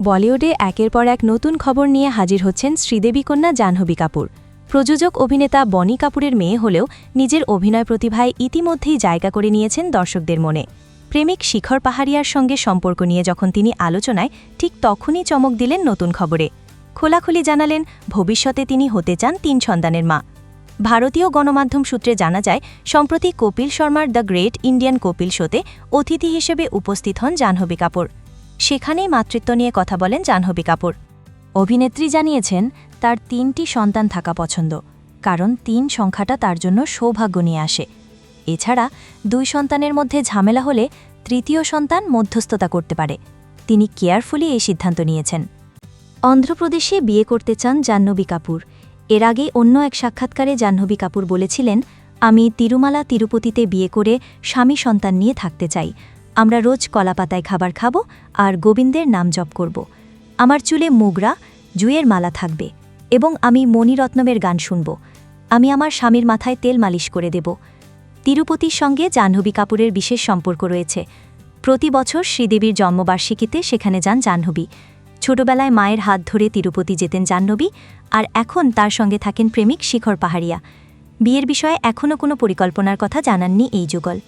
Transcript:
বলিউডে একের পর এক নতুন খবর নিয়ে হাজির হচ্ছেন শ্রীদেবী কন্যা জাহ্নবী কাপুর। প্রযোজক অভিনেতা বনি কাপুরের মেয়ে হলেও নিজের অভিনয় প্রতিভায় ইতিমধ্যেই জায়গা করে নিয়েছেন দর্শকদের মনে। প্রেমিক শিখর পাহাড়িয়ার সঙ্গে সম্পর্ক নিয়ে যখন তিনি আলোচনায়, ঠিক তখনই চমক দিলেন নতুন খবরে। খোলাখুলি জানালেন ভবিষ্যতে তিনি হতে চান ৩ সন্তানের মা। ভারতীয় গণমাধ্যম সূত্রে জানা যায়, সম্প্রতি কপিল শর্মার দ্য গ্রেট ইন্ডিয়ান কপিল শোতে অতিথি হিসেবে উপস্থিত হন জাহ্নবী কাপুর। সেখানেই মাতৃত্ব নিয়ে কথা বলেন জাহ্নবী কাপুর। অভিনেত্রী জানিয়েছেন তার ৩টি সন্তান থাকা পছন্দ, কারণ ৩ সংখ্যাটা তার জন্য সৌভাগ্য নিয়ে আসে। এছাড়া ২ সন্তানের মধ্যে ঝামেলা হলে তৃতীয় সন্তান মধ্যস্থতা করতে পারে। তিনি কেয়ারফুলি এই সিদ্ধান্ত নিয়েছেন। অন্ধ্রপ্রদেশে বিয়ে করতে চান জাহ্নবী কাপুর। এর আগে অন্য এক সাক্ষাৎকারে জাহ্নবী কাপুর বলেছিলেন, আমি তিরুমালা তিরুপতিতে বিয়ে করে স্বামী সন্তান নিয়ে থাকতে চাই। আমরা রোজ কলাপাতায় খাবার খাব আর গোবিন্দের নাম জপ করব। আমার চুলে মুগরা জুয়ের মালা থাকবে এবং আমি মণিরত্নমের গান শুনব। আমি আমার স্বামীর মাথায় তেল মালিশ করে দেব। তিরুপতির সঙ্গে জাহ্নবী কাপুরের বিশেষ সম্পর্ক রয়েছে। প্রতি বছর শ্রীদেবীর জন্মবার্ষিকীতে সেখানে যান জাহ্নবী। ছোটবেলায় মায়ের হাত ধরে তিরুপতি যেতেন জাহ্নবী, আর এখন তার সঙ্গে থাকেন প্রেমিক শিখর পাহাড়িয়া। বিয়ের বিষয়ে এখনও কোনো পরিকল্পনার কথা জানাননি এই যুগল।